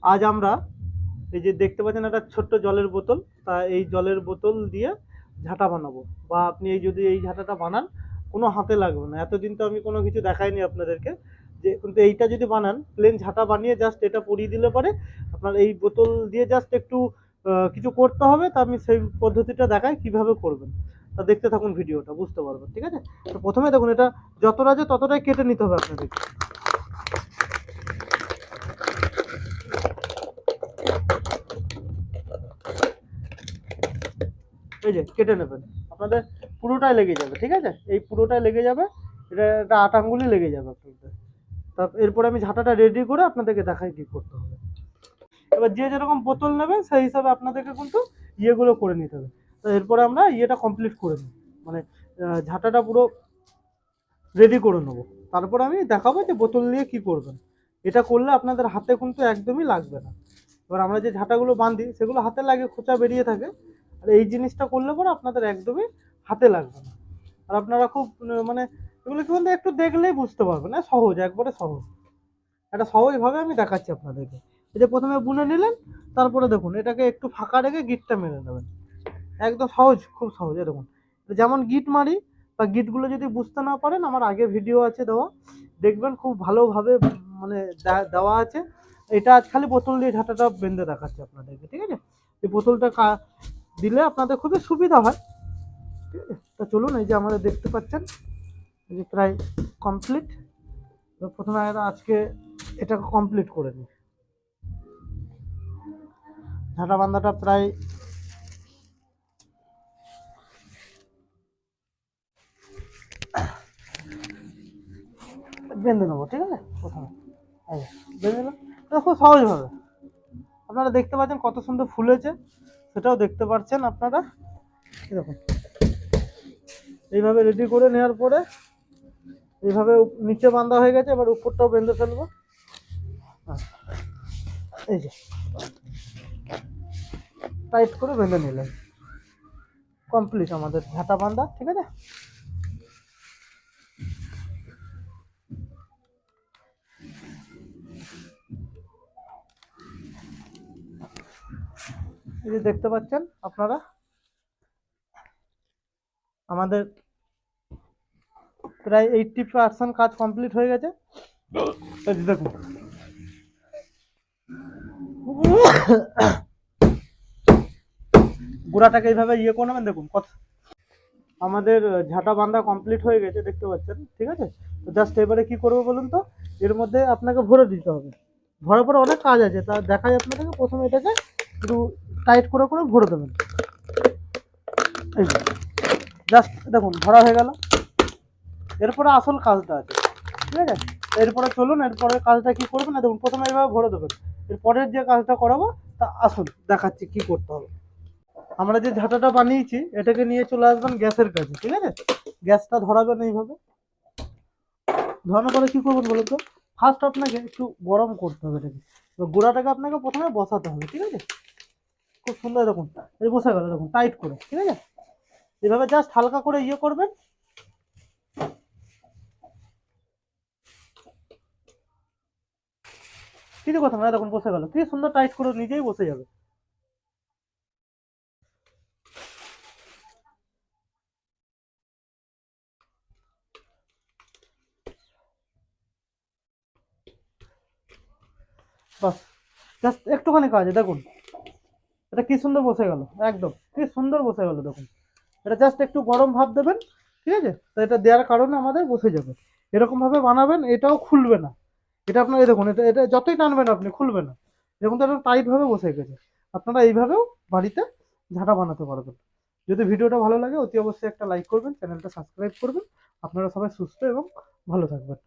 আজ আমরা এই যে দেখতে পাচ্ছেন একটা ছোট্ট জলের বোতল, তা এই জলের বোতল দিয়ে ঝাঁটা বানাবো। বা আপনি যদি এই ঝাঁটাটা বানান, কোনো হাতে লাগবে না। এতদিন তো আমি কোনো কিছু দেখাইনি আপনাদেরকে, যে কিন্তু এইটা যদি বানান প্লেন ঝাঁটা বানিয়ে জাস্ট এটা পরিয়ে দিলে পরে আপনার এই বোতল দিয়ে জাস্ট একটু কিছু করতে হবে। তা আমি সেই পদ্ধতিটা দেখাই কিভাবে করবেন। তা দেখতে থাকুন ভিডিওটা, বুঝতে পারবেন। ঠিক আছে, তো প্রথমে দেখুন এটা যতটা আছে ততটাই কেটে নিতে হবে আপনাদেরকে। এই যে কেটে নেবেন, আপনাদের পুরোটাই লেগে যাবে। ঠিক আছে, এই পুরোটাই লেগে যাবে, এটা একটা 8 আঙ্গুলই লেগে যাবে আপনাদের। তা এরপরে আমি ঝাঁটাটা রেডি করে আপনাদেরকে দেখাই কি করতে হবে। এবার যে যেরকম বোতল নেবে সেই হিসাবে আপনাদেরকে কিন্তু ইয়েগুলো করে নিতে হবে। তো এরপরে আমরা ইয়েটা কমপ্লিট করে নিই, মানে ঝাঁটাটা পুরো রেডি করে নেবো। তারপর আমি দেখাবো যে বোতল নিয়ে কি করবেন। এটা করলে আপনাদের হাতে কিন্তু একদমই লাগবে না। এবার আমরা যে ঝাঁটাগুলো বাঁধি সেগুলো হাতে লাগে, খোঁচা বেরিয়ে থাকে। আর এই জিনিসটা করলে পরে আপনাদের একদমই হাতে লাগবে না। আর আপনারা খুব মানে এগুলো কি বলতে একটু দেখলেই বুঝতে পারবেন। না, সহজ, একবারে সহজ। একটা সহজভাবে আমি দেখাচ্ছি আপনাদেরকে। এই যে প্রথমে বুনে নিলেন, তারপরে দেখুন এটাকে একটু ফাঁকা রেখে গিটটা মেরে নেবেন। একদম সহজ, খুব সহজ। দেখুন যেমন গিট মারি, বা গিটগুলো যদি বুঝতে না পারেন আমার আগে ভিডিও আছে দেওয়া, দেখবেন খুব ভালোভাবে মানে দেওয়া আছে। এটা আজ খালি বোতল দিয়ে ঝাঁটাটা বেঁধে দেখাচ্ছে আপনাদেরকে। ঠিক আছে, এই বোতলটা দিলে আপনাদের খুবই সুবিধা হয়। ঠিক আছে, তো চলুন, এই যে আমাদের দেখতে পাচ্ছেন এই যে প্রায় কমপ্লিট। তো প্রথমে আজকে এটাকে কমপ্লিট করে নিই। ঝাঁটা বান্ধাটা প্রায় বেঁধে নেবো। ঠিক আছে, প্রথমে বেঁধে নিলাম, খুব সহজভাবে। আপনারা দেখতে পাচ্ছেন কত সুন্দর ফুলেছে, সেটাও দেখতে পাচ্ছেন আপনারা। দেখুন এইভাবে রেডি করে নেওয়ার পরে এইভাবে নিচে বাঁধা হয়ে গেছে। এবার উপরটাও বেঁধে ফেলবো। এই যে টাইট করে বেঁধে নিলেন, কমপ্লিট আমাদের ঝাঁটা বাঁধা। ঠিক আছে, এই যে দেখতে পাচ্ছেন আপনারা আমাদের প্রায় 80% কাজ কমপ্লিট হয়ে গেছে। দেখুন গোড়াটাকে এইভাবে ইয়ে করে নেবেন। দেখুন কত আমাদের ঝাঁটা বাঁধা কমপ্লিট হয়ে গেছে, দেখতে পাচ্ছেন। ঠিক আছে, তো জাস্ট এবারে কি করবো বলুন তো, এর মধ্যে আপনাকে ভরে দিতে হবে। ভরার পরে অনেক কাজ আছে, তা দেখাই আপনাদেরকে। প্রথমে এটাকে একটু টাইট করে করে ভরে দেবেন। এই যে জাস্ট দেখুন ভরা হয়ে গেল। এরপরে আসল কাজটা আছে। ঠিক আছে, এরপরে চলুন এরপরের কাজটা কি করবেন না। দেখুন প্রথমে এইভাবে ভরে দেবেন, এরপরের যে কাজটা করাবো তা আসুন দেখাচ্ছি কি করতে হবে। আমরা যে ঝাঁটাটা বানিয়েছি এটাকে নিয়ে চলে আসবেন গ্যাসের কাছে। ঠিক আছে, গ্যাসটা ধরাবেন এইভাবে। ধরানোর পরে কি করবেন বলুন তো, ফার্স্ট আপনাকে একটু গরম করতে হবে এটাকে। গোড়াটাকে আপনাকে প্রথমে বসাতে হবে। ঠিক আছে, খুব সুন্দর। দেখুন এই বসে গেল, দেখুন টাইট করে। ঠিক আছে, এভাবে জাস্ট হালকা করে ইয়ে করবেন। কিছু কথা না, দেখুন বসে গেল, কি সুন্দর টাইট করে নিজেই বসে যাবে। বাস, জাস্ট একটুখানি কাজ, দেখুন এটা কি সুন্দর বসে গেল, একদম কি সুন্দর বসে গেল। দেখুন এটা জাস্ট একটু গরম ভাব দেবেন। ঠিক আছে, তো এটা দেওয়ার কারণে আমাদের বসে যাবে। এরকম ভাবে বানাবেন, এটাও খুলবে না। এটা আপনার এই দেখুন, এটা এটা যতই টানবেন আপনি খুলবে না। দেখুন তো এটা টাইট ভাবে বসে গেছে। আপনারা এইভাবেও বাড়িতে ঝাঁটা বানাতে পারবেন। যদি ভিডিওটা ভালো লাগে অতি অবশ্যই একটা লাইক করবেন, চ্যানেলটা সাবস্ক্রাইব করবেন। আপনারা সবাই সুস্থ এবং ভালো থাকবেন।